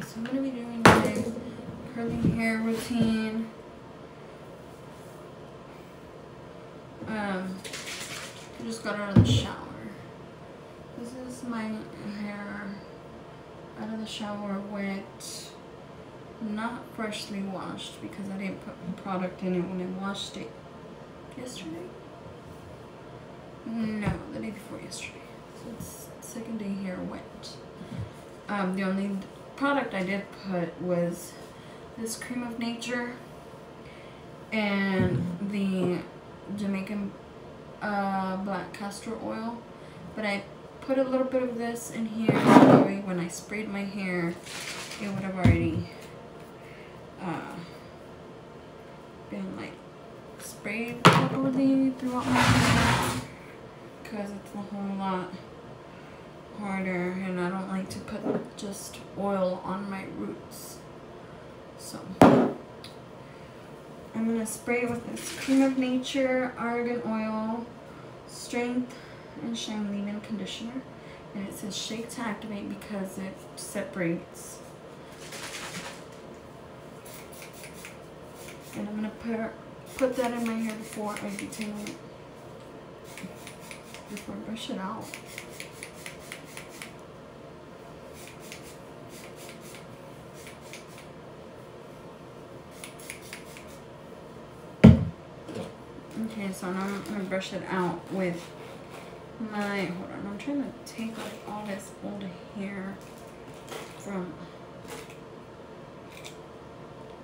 so I'm gonna be doing my curly hair routine. I just got out of the shower. This is my hair out of the shower wet, not freshly washed because I didn't put product in it when I washed it yesterday. No, the day before yesterday. So it's second day hair wet. The only product I did put was this Cream of Nature and the Jamaican black castor oil, but I put a little bit of this in here so that way when I sprayed my hair it would have already been like sprayed properly throughout my hair, because it's a whole lot harder and I don't like to put just oil on my roots. So I'm going to spray it with this Cream of Nature Argan Oil Strength and Shine Leave-In Conditioner. And it says shake to activate because it separates. And I'm going to put that in my hair before I detangle it. Before I brush it out. Okay, so now I'm going to brush it out with my, hold on, I'm trying to take off all this old hair from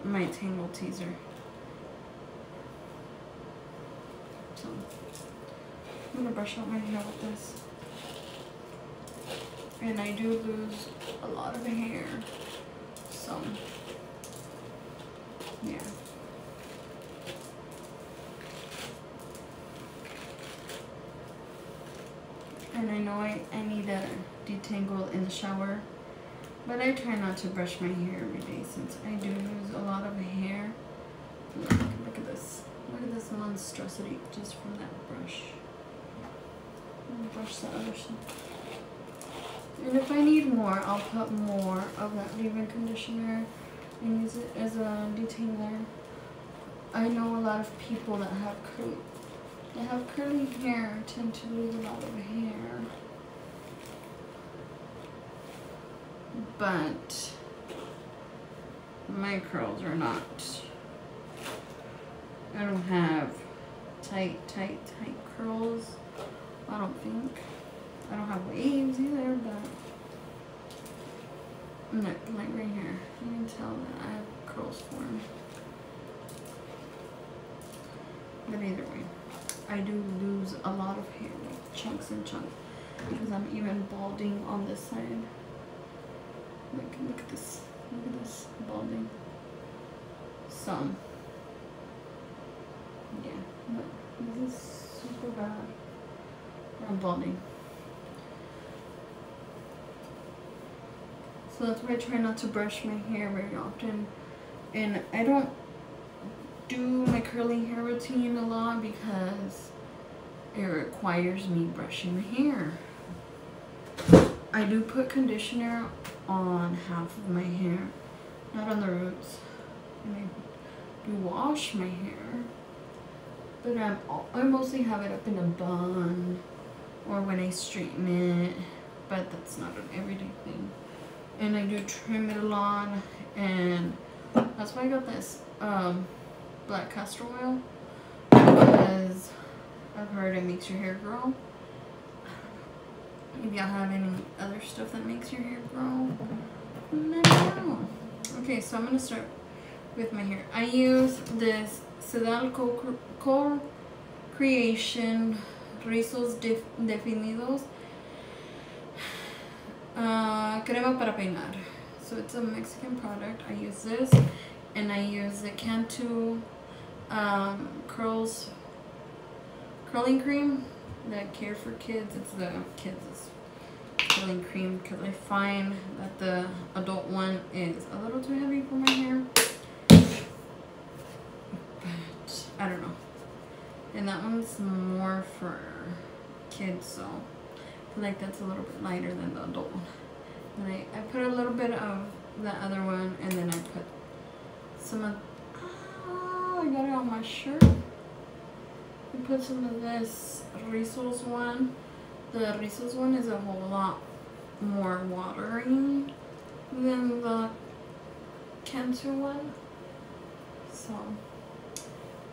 my Tangle Teaser. So I'm going to brush out my hair with this. And I do lose a lot of hair, so yeah. And I know I need to detangle in the shower, but I try not to brush my hair every day since I do lose a lot of hair. Look at this. Look at this monstrosity just from that brush. I'll brush the other side. And if I need more, I'll put more of that leave-in conditioner and use it as a detangler. I know a lot of people that have curly hair tend to lose a lot of hair, but my curls are not. I don't have tight curls. I don't think. I don't have waves either, but look, like right here, you can tell that I have curls formed. But either way, I do lose a lot of hair, like chunks and chunks, because I'm even balding on this side. Look at this balding. So yeah, but this is super bad. I'm balding. So that's why I try not to brush my hair very often, and I don't do my curly hair routine a lot because it requires me brushing my hair. I do put conditioner on half of my hair, not on the roots, and I do wash my hair, but I mostly have it up in a bun or when I straighten it, but that's not an everyday thing. And I do trim it a lot, and that's why I got this black castor oil, because I've heard it makes your hair grow. If y'all have any other stuff that makes your hair grow, let me know. Okay, so I'm gonna start with my hair. I use this Sedal Creation Rizos Definidos crema para peinar. So it's a Mexican product. I use this, and I use the Cantu curling cream, that Care for Kids. It's the kids curling cream because I find that the adult one is a little too heavy for my hair. But I don't know. And that one's more for kids, so I feel like that's a little bit lighter than the adult one. And I put a little bit of the other one, and then I put some of, I got it on my shirt. I put some of this Rizos one. The Rizos one is a whole lot more watery than the Cancer one. So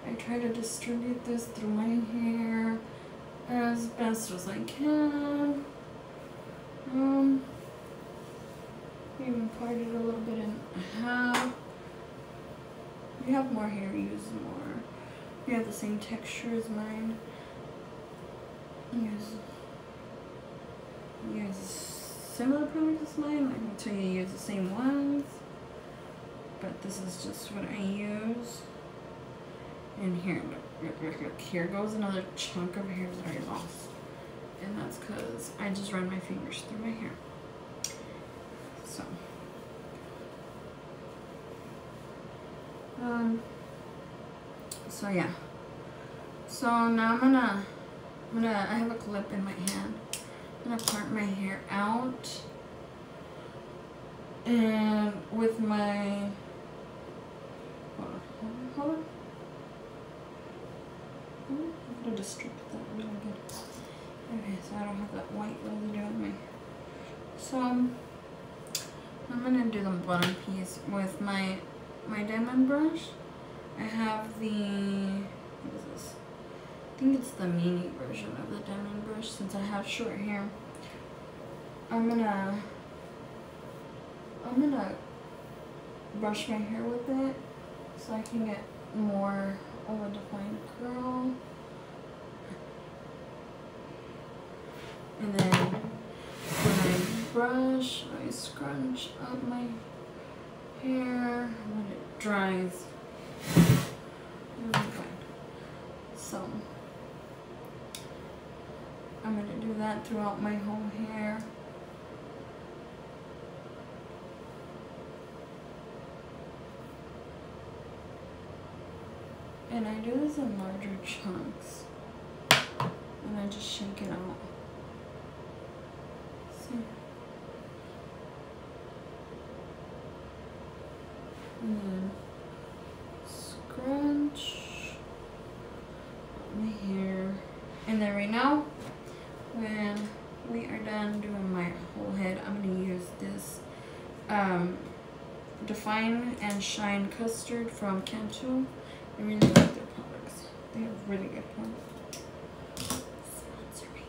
I try to distribute this through my hair as best as I can. Even parted a little bit in half. You have more hair, use more. You have the same texture as mine. Use similar products as mine. I can tell you use the same ones, but this is just what I use. And here, look, here goes another chunk of hair that I lost, and that's because I just run my fingers through my hair. So yeah. So now I have a clip in my hand. I'm gonna part my hair out, and with my, hold on. I'm gonna distribute that really good. Okay, so I don't have that white residue on me. So I'm gonna do the bottom piece with my diamond brush. I have the, what is this? I think it's the mini version of the diamond brush. Since I have short hair, I'm gonna brush my hair with it so I can get more of a defined curl. And then when I brush, I scrunch up my hair when it dries. So I'm going to do that throughout my whole hair. And I do this in larger chunks. And I just shake it out. See? And then scrunch my hair. And then right now, when we are done doing my whole head, I'm going to use this Define and Shine Custard from Cantu. I really like their products. They have really good products. Sponsor me.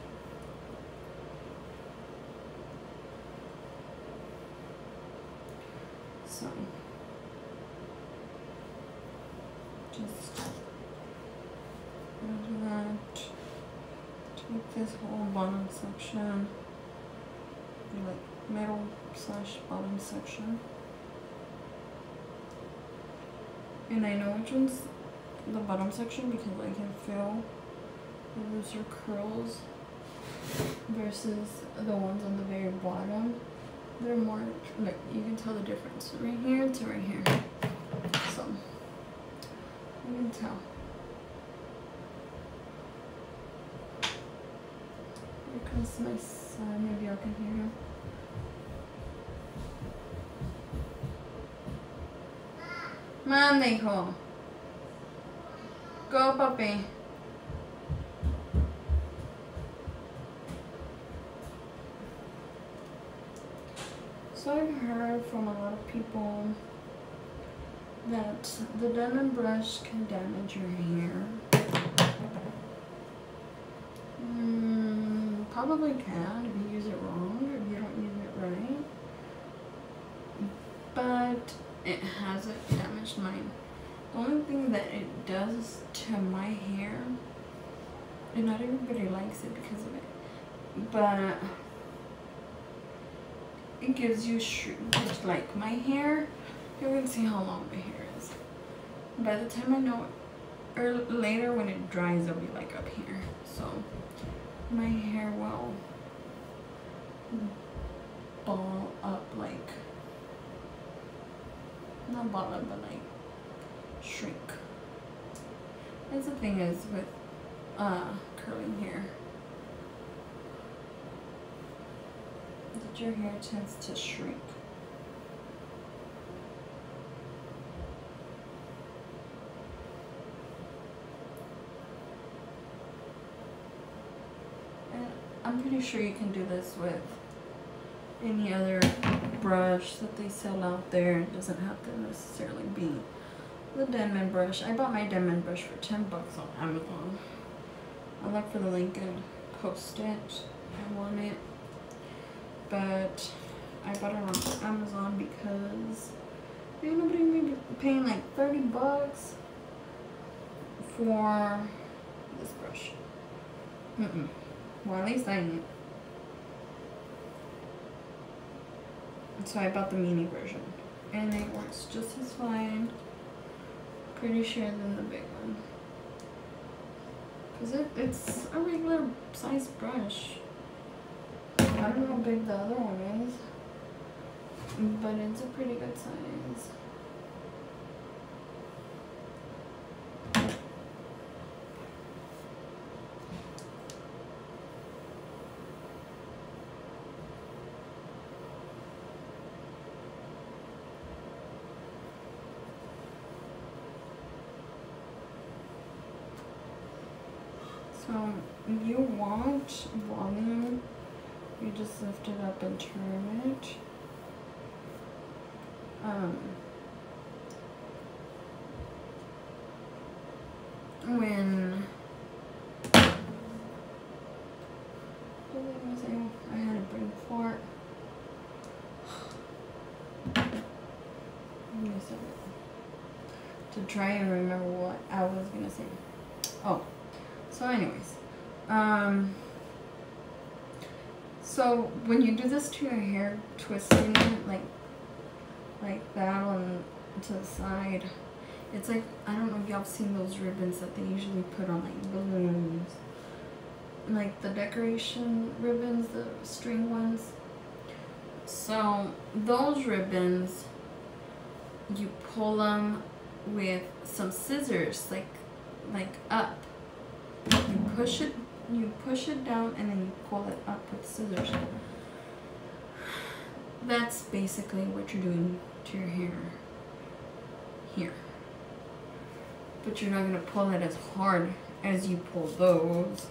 So just do that. Take this whole bottom section, like middle / bottom section, and I know which one's the bottom section because I can feel the looser curls versus the ones on the very bottom. They're more, like, you can tell the difference right here to right here. So you can tell. Here comes my son. Maybe y'all can hear him. Mande, hijo. Go, papi. So I've heard from a lot of people that the diamond brush can damage your hair. Probably can if you use it wrong or if you don't use it right. But it hasn't damaged mine. The only thing that it does to my hair, and not everybody likes it because of it, but it gives you shrinkage. Like my hair, you can see how long my hair is. By the time I know it, or later when it dries, it'll be like up here. So my hair will ball up, like, not ball up, but like shrink. That's the thing is with curling hair. your hair tends to shrink. And I'm pretty sure you can do this with any other brush that they sell out there. It doesn't have to necessarily be the Denman brush. I bought my Denman brush for 10 bucks on Amazon. I'll look for the link and post it. I want it. But I bought it on Amazon because ain't nobody may be paying like 30 bucks for this brush. Well, at least I ain't. So I bought the mini version, and it works just as fine, pretty sure, than the big one. Because it's a regular size brush. I don't know how big the other one is, but it's a pretty good size. So you want volume, you just lift it up and turn it. When I had a brain fart. To try and remember what I was gonna say. Oh. So anyways, so when you do this to your hair, twisting it like that on to the side, it's like, I don't know if y'all have seen those ribbons that they usually put on like balloons, like the decoration ribbons, the string ones. So those ribbons, you pull them with some scissors, like up. You push it down, and then you pull it up with scissors. That's basically what you're doing to your hair here. But you're not going to pull it as hard as you pull those.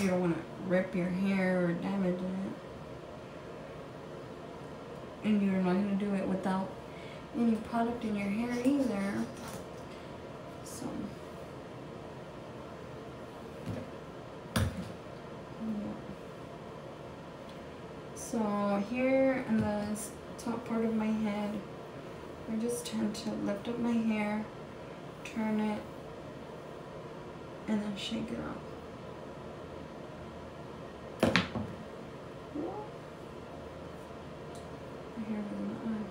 You don't want to rip your hair or damage it. And you're not going to do it without any product in your hair either. So So here in the top part of my head, I just tend to lift up my hair, turn it, and then shake it up. My hair doesn't.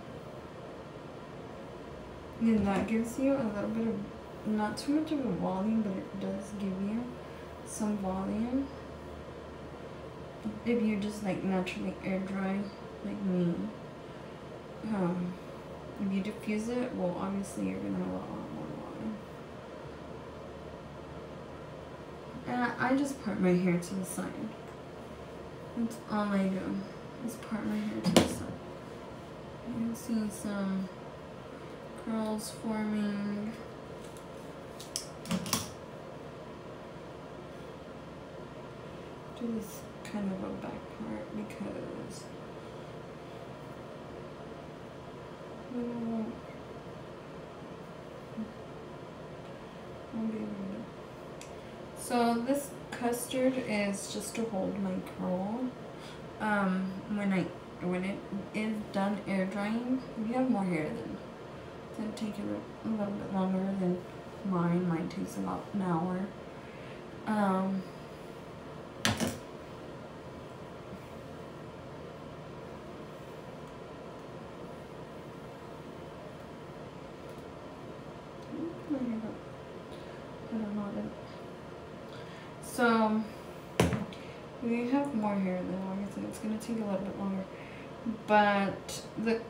And that gives you a little bit of, not too much of a volume, but it does give you some volume. If you just like naturally air dry like me, if you diffuse it, well, obviously you're gonna have a lot more volume. And I just part my hair to the side. That's all I do, is part my hair to the side. You can see some curls forming. Do this kind of a back part because so this custard is just to hold my curl. When it is done air drying, if you have more hair, then it's gonna take a little bit longer than mine. Mine takes about an hour. So we have more hair than obviously it's gonna take a little bit longer. But the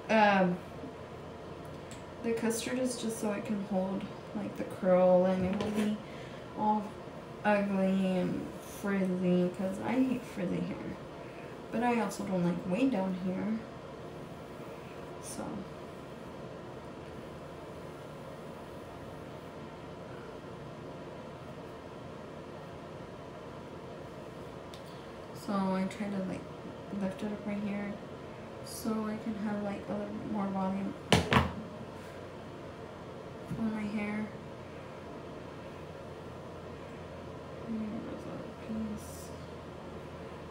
custard is just so it can hold like the curl, and it will be all ugly and frizzy, because I hate frizzy hair. But I also don't like way down here. So. So I try to like lift it up right here so I can have like a little bit more volume on my hair.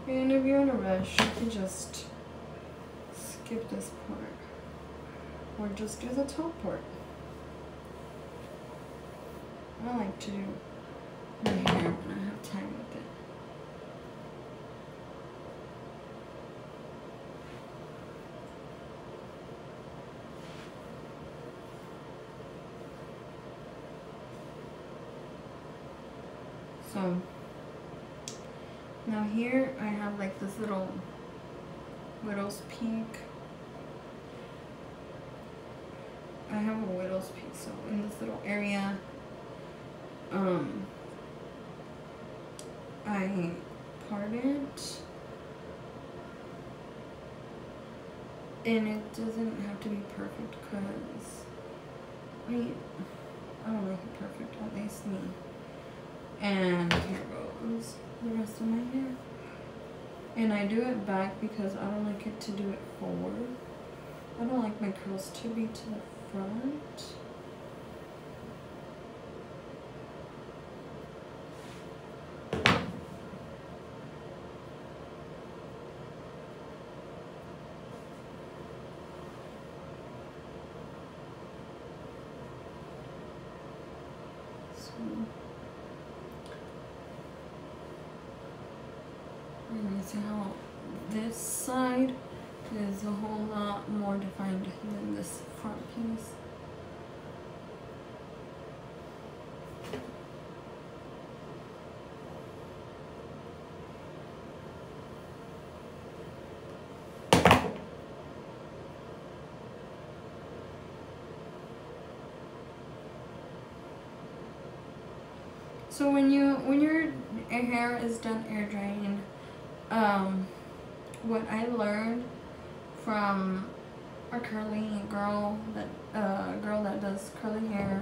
And if you're in a rush, you can just skip this part or just do the top part. I like to do my hair when I have time with it. So now here I have like this little widow's peak. I have a widow's peak, so in this little area, I part it, and it doesn't have to be perfect because I don't like it perfect, at least me. And here goes the rest of my hair. And I do it back because I don't like it to do it forward. I don't like my curls to be to the front. You see how this side is a whole lot more defined than this front piece. So when your hair is done air drying, what I learned from a curly girl that does curly hair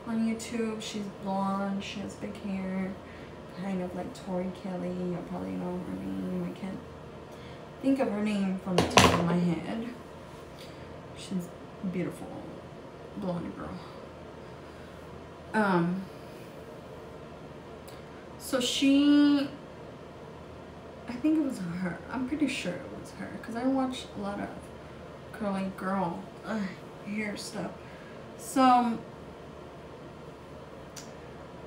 on YouTube, she's blonde, she has big hair, kind of like Tori Kelly. You probably know her name. I can't think of her name from the top of my head. She's a beautiful blonde girl. So she, I think it was her. I'm pretty sure it was her because I watch a lot of curly girl hair stuff. So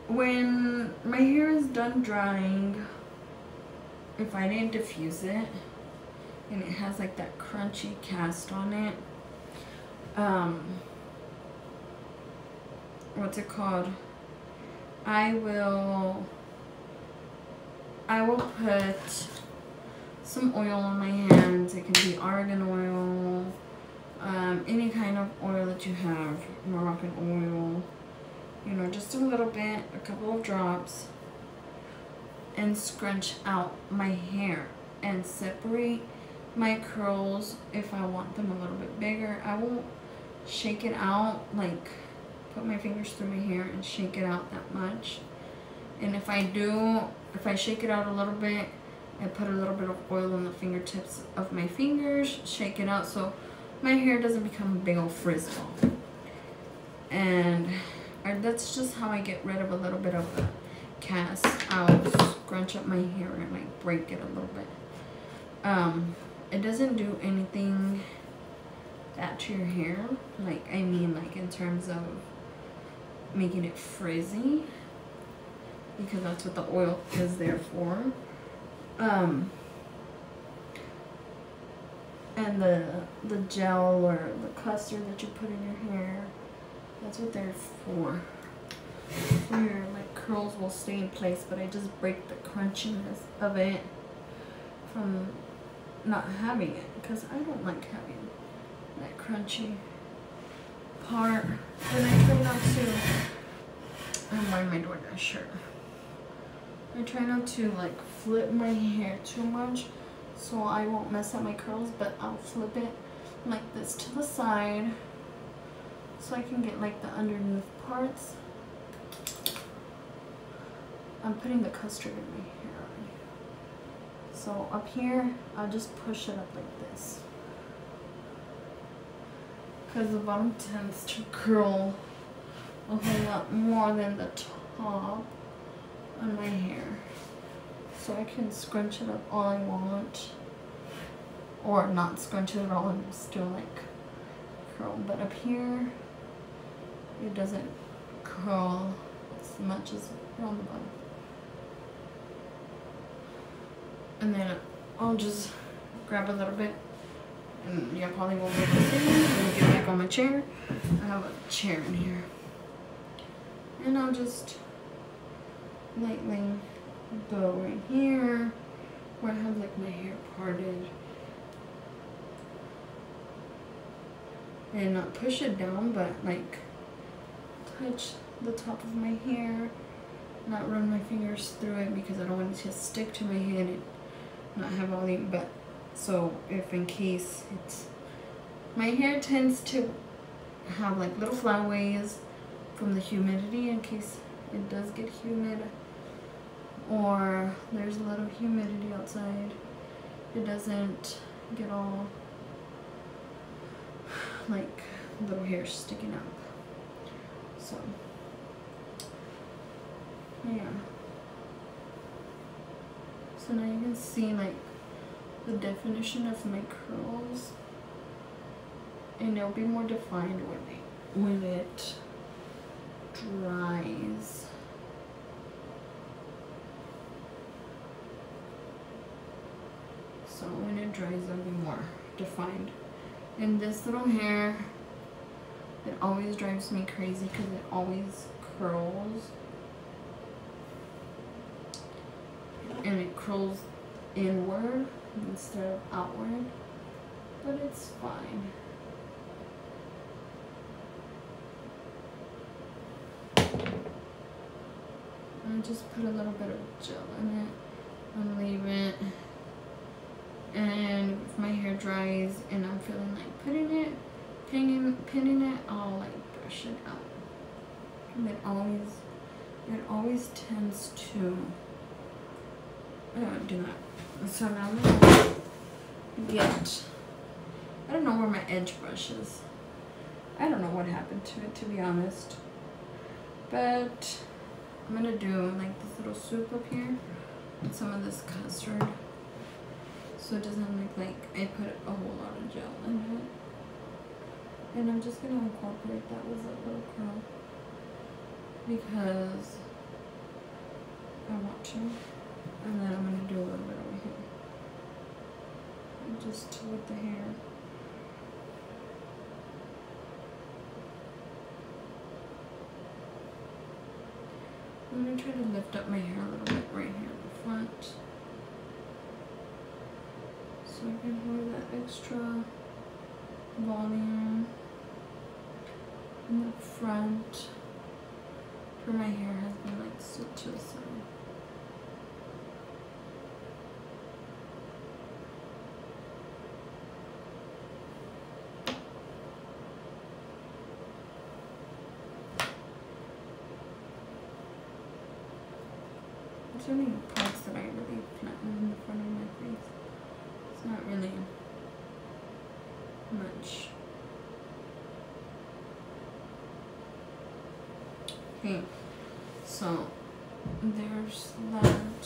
when my hair is done drying, if I didn't diffuse it and it has like that crunchy cast on it, what's it called? I will put some oil on my hands. It can be argan oil, any kind of oil that you have, Moroccan oil, you know, just a little bit, a couple of drops, and scrunch out my hair and separate my curls if I want them a little bit bigger. I won't shake it out, like put my fingers through my hair and shake it out that much. And if I do, if I shake it out a little bit, I put a little bit of oil on the fingertips of my fingers, shake it out so my hair doesn't become a big old frizz ball. And that's just how I get rid of a little bit of the cast. I'll scrunch up my hair and like break it a little bit. It doesn't do anything that to your hair, like I mean like in terms of making it frizzy, because that's what the oil is there for. And the gel or the custard that you put in your hair, that's what they're for. Your like curls will stay in place, but I just break the crunchiness of it from not having it, because I don't like having that crunchy part. And I try not to, I'm wearing my DoorDash shirt. I try not to like flip my hair too much so I won't mess up my curls, but I'll flip it like this to the side so I can get like the underneath parts. I'm putting the custard in my hair. So up here, I'll just push it up like this, because the bottom tends to curl a whole lot more than the top on my hair. So I can scrunch it up all I want, or not scrunch it at all and still like curl. But up here, it doesn't curl as much as on the bottom. And then I'll just grab a little bit, and you probably won't be able to see me. Let me get back on my chair. I have a chair in here. And I'll just lightly go right here where I have like my hair parted. And not push it down, but like touch the top of my hair. Not run my fingers through it because I don't want it to stick to my head and not have volume. But so if in case it's, my hair tends to have like little flyaways from the humidity in case it does get humid, or there's a lot of humidity outside. It doesn't get all like little hairs sticking up. So yeah. So now you can see like the definition of my curls, and they'll be more defined when it dries. So when it dries, it'll be more defined. And this little hair, it always drives me crazy because it always curls. And it curls inward instead of outward, but it's fine. I just put a little bit of gel in it and leave it. And if my hair dries and I'm feeling like pinning it, I'll like brush it out. And it always tends to do that. So now I'm gonna get, I don't know where my edge brush is. I don't know what happened to it, to be honest. But I'm gonna do like this little swoop up here with some of this custard, so it doesn't look like I put a whole lot of gel in it. And I'm just gonna incorporate that with a little curl because I want to. And then I'm gonna do a little bit over here, just with the hair. I'm gonna try to lift up my hair a little bit right here in the front, so I can hold that extra volume in the front, where my hair has been like slipped to the side. There's only parts that I really flatten in the front of my face. It's not really much. Okay, so there's that.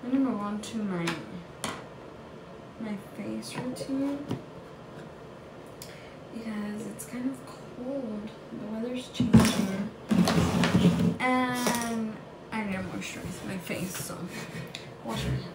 I'm gonna move on to my face routine because it's kind of cold. The weather's changing, and I need to moisturize my face, so wash your hands.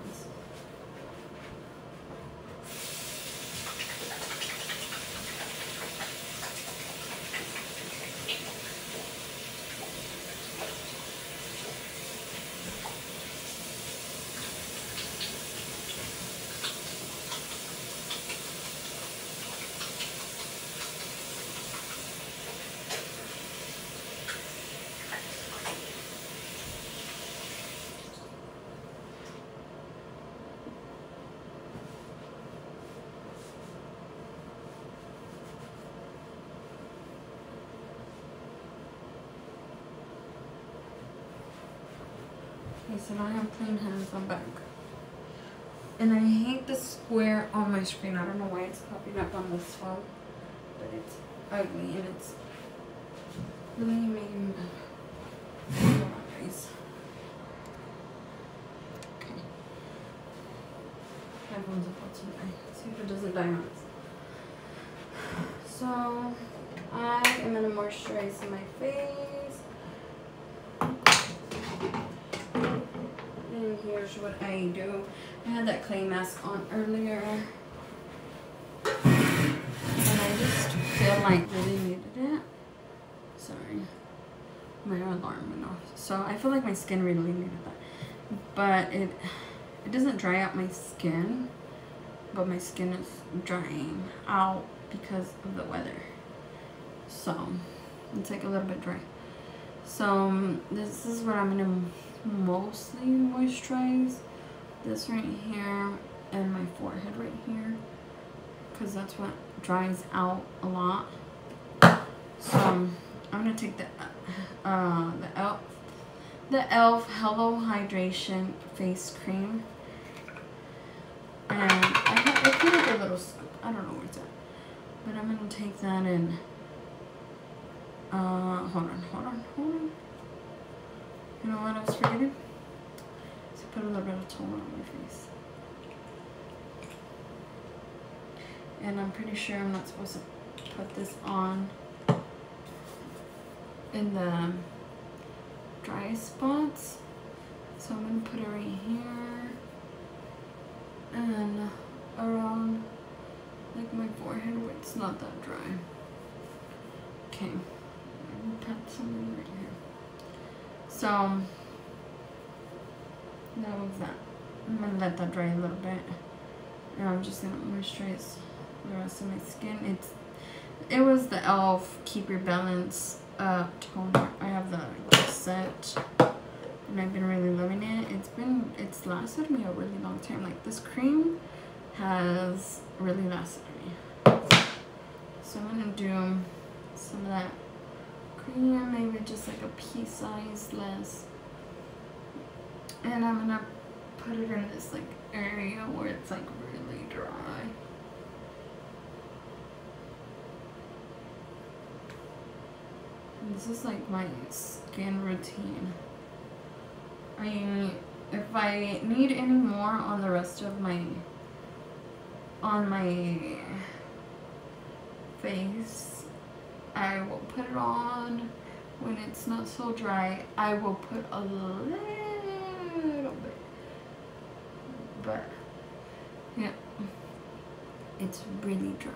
Okay, so now I have clean hands. I'm back. And I hate the square on my screen. I don't know why it's popping up on this phone, but it's ugly and it's really making me hold on, guys. Okay. Headphones up tonight. See if it doesn't die on us. So I am gonna moisturize my face. And here's what I do. I had that clay mask on earlier. And I just feel like really needed it. Sorry. My alarm went off. So I feel like my skin really needed that. But it doesn't dry out my skin. But my skin is drying out because of the weather. So it's like a little bit dry. So this is what I'm gonna mostly moisturize. This right here and my forehead right here, because that's what dries out a lot. So I'm gonna take the e.l.f. Hello Hydration face cream, and I put like a little scoop. I don't know where it's at, but I'm gonna take that and hold on. You know what I was forgetting? So put a little bit of toner on my face. And I'm pretty sure I'm not supposed to put this on in the dry spots. So I'm going to put it right here and around like my forehead where it's not that dry. Okay, I'm going to put something right here. So that was that. I'm gonna let that dry a little bit, and I'm just gonna moisturize the rest of my skin. It was the e.l.f. Keep Your Balance toner. I have the set, and I've been really loving it. It's lasted me a really long time. Like this cream has really lasted me. So I'm gonna do some of that cream, maybe just like a pea size less, and I'm gonna put it in this like area where it's like really dry. And this is like my skin routine. If I need any more on the rest of my face, I will put it on. When it's not so dry, I will put a little bit. But yeah, it's really dry.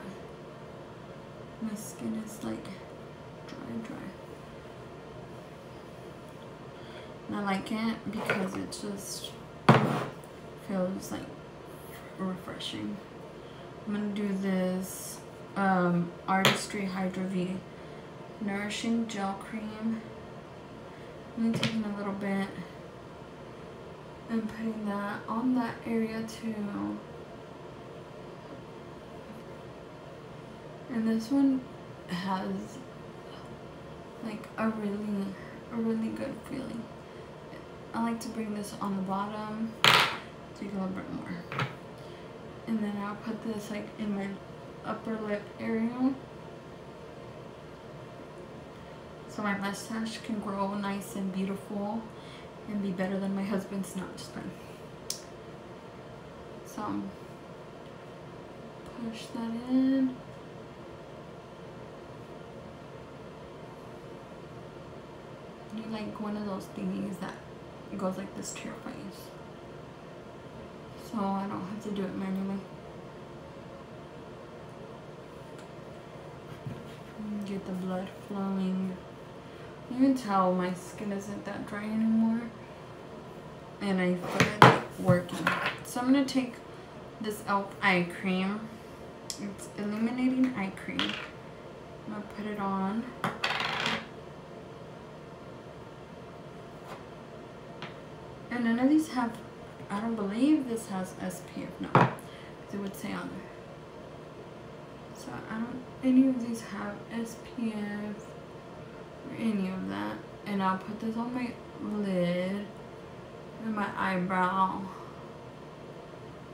My skin is like dry. And I like it because it just feels like refreshing. I'm gonna do this Artistry Hydra V Nourishing Gel Cream. I'm taking a little bit and putting that on that area too. And this one has like a really good feeling. I like to bring this on the bottom, take a little bit more, and then I'll put this like in my upper lip area, so my mustache can grow nice and beautiful and be better than my husband's. Not just fun. So push that in. You like one of those thingies that goes like this to your face, so I don't have to do it manually. Get the blood flowing. You can tell my skin isn't that dry anymore, and I feel it like working. So I'm gonna take this e.l.f. eye cream. It's illuminating eye cream. I'm gonna put it on. And none of these have, I don't believe this has SPF, no, because it would say on there. So any of these have SPF or any of that. And I'll put this on my lid. eyebrow,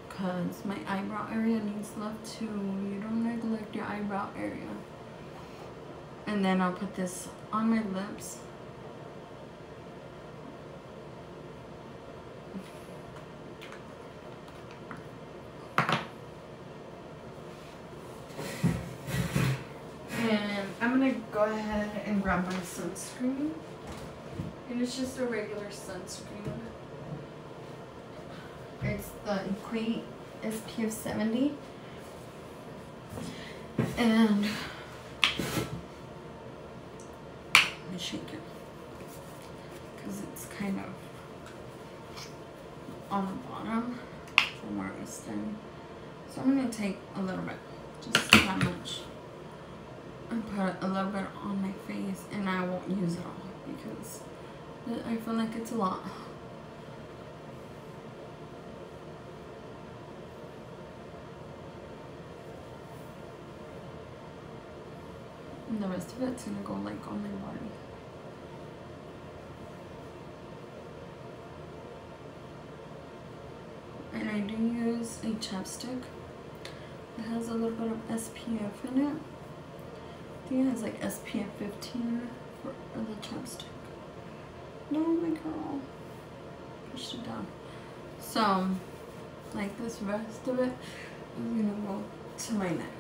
because my eyebrow area needs love too. You don't neglect your eyebrow area. And then I'll put this on my lips. And I'm gonna go ahead and grab my sunscreen. And it's just a regular sunscreen. It's the Equate SPF 70. And let me shake it, because it's kind of on the bottom from where it's thin. So I'm going to take a little bit, just that much, and put a little bit on my face, and I won't use it all because I feel like it's a lot. And the rest of it's gonna go like on my body. And I do use a chapstick. It has a little bit of SPF in it. I think it has like SPF 15 for the chapstick. No, my girl. Pushed it down. So, like this rest of it is gonna go to my neck.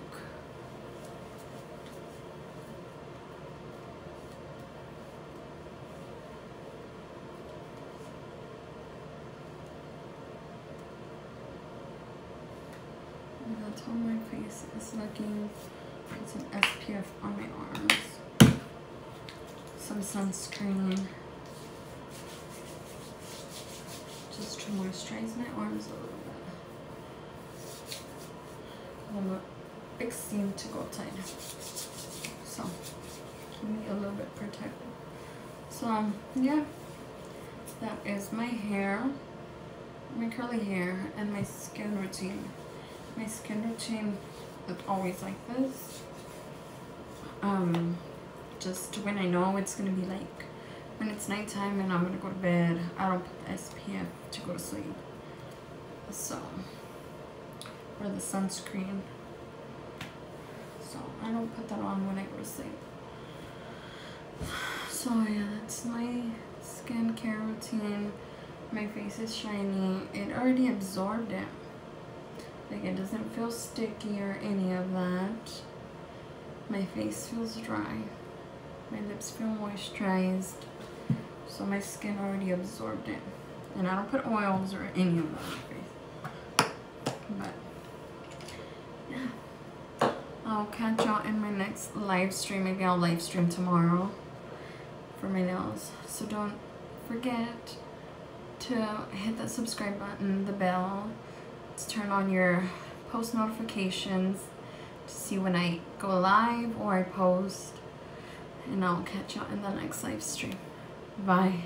That's how my face is looking. Put some SPF on my arms. Some sunscreen. Just to moisturize my arms a little bit. I'm fixing to go tight. So, keep me a little bit protected. So, yeah. That is my hair. My curly hair and my skin routine. My skin routine is always like this. Just when I know it's gonna be like when it's nighttime and I'm gonna go to bed, I don't put the SPF to go to sleep. So, or the sunscreen. So I don't put that on when I go to sleep. So yeah, that's my skincare routine. My face is shiny. It already absorbed it. Like, it doesn't feel sticky or any of that. My face feels dry. My lips feel moisturized. So my skin already absorbed it. And I don't put oils or any of that on my face. But, yeah. I'll catch y'all in my next live stream. Maybe I'll live stream tomorrow for my nails. So don't forget to hit that subscribe button, the bell. To turn on your post notifications to see when I go live or I post. And I'll catch you in the next live stream. Bye.